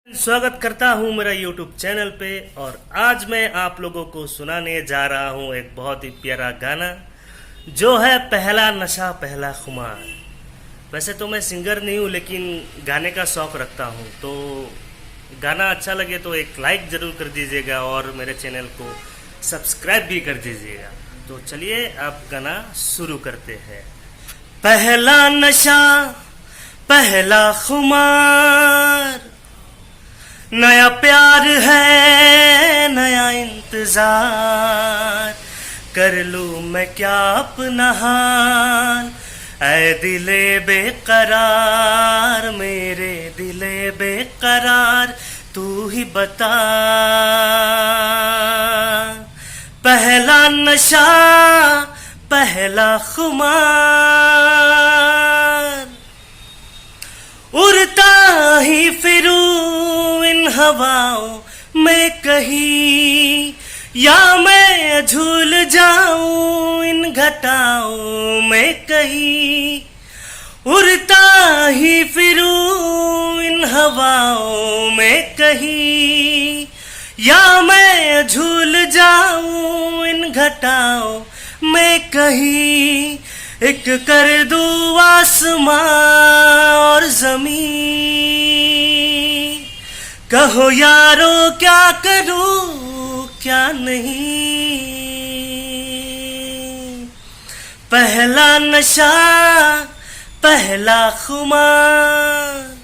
स्वागत करता हूं मेरा YouTube चैनल पे। और आज मैं आप लोगों को सुनाने जा रहा हूं एक बहुत ही प्यारा गाना जो है पहला नशा पहला खुमार। वैसे तो मैं सिंगर नहीं हूं लेकिन गाने का शौक रखता हूं, तो गाना अच्छा लगे तो एक लाइक ज़रूर कर दीजिएगा और मेरे चैनल को सब्सक्राइब भी कर दीजिएगा। तो चलिए अब गाना शुरू करते हैं। पहला नशा पहला खुमार, नया प्यार है नया इंतजार, कर लूं मैं क्या अपना हाल, ऐ दिले बेकरार मेरे दिले बेकरार तू ही बता। पहला नशा पहला खुमार, उड़ता ही फिरूं इन हवाओं में कहीं, या मैं झूल जाऊं इन घटाओं में कहीं। उड़ता ही फिरूं इन हवाओं में कहीं, या मैं झूल जाऊं इन घटाओं में कहीं। एक कर दूं आसमां और ज़मीन, कहो यारो क्या करूं क्या नहीं। पहला नशा पहला खुमार,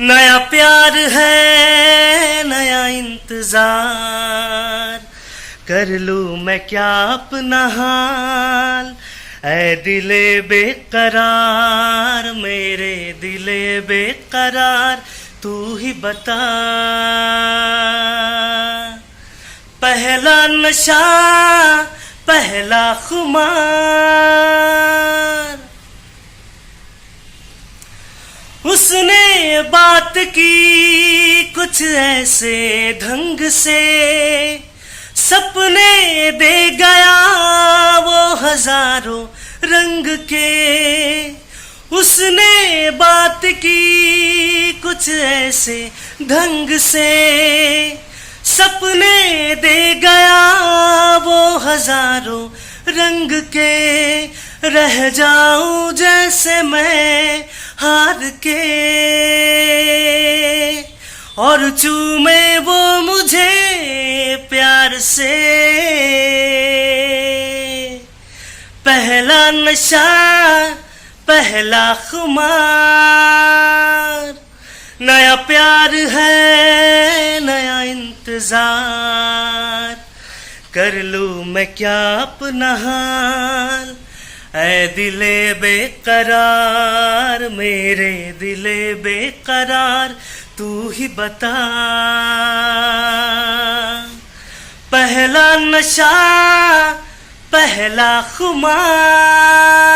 नया प्यार है नया इंतजार, कर लूं मैं क्या अपना हाल, ऐ दिले बेकरार मेरे दिले बेकरार तू ही बता। पहला नशा पहला खुमार, उसने बात की कुछ ऐसे ढंग से, सपने दे गया वो हजारों रंग के। उसने बात की कुछ ऐसे ढंग से, सपने दे गया वो हजारों रंग के। रह जाऊं जैसे मैं हार के, और चूमे वो मुझे प्यार से। पहला नशा पहला खुमार, नया प्यार है नया इंतजार, कर लूं मैं क्या अपना हाल, ऐ दिले बेकरार मेरे दिले बेकरार तू ही बता। पहला नशा पहला खुमार।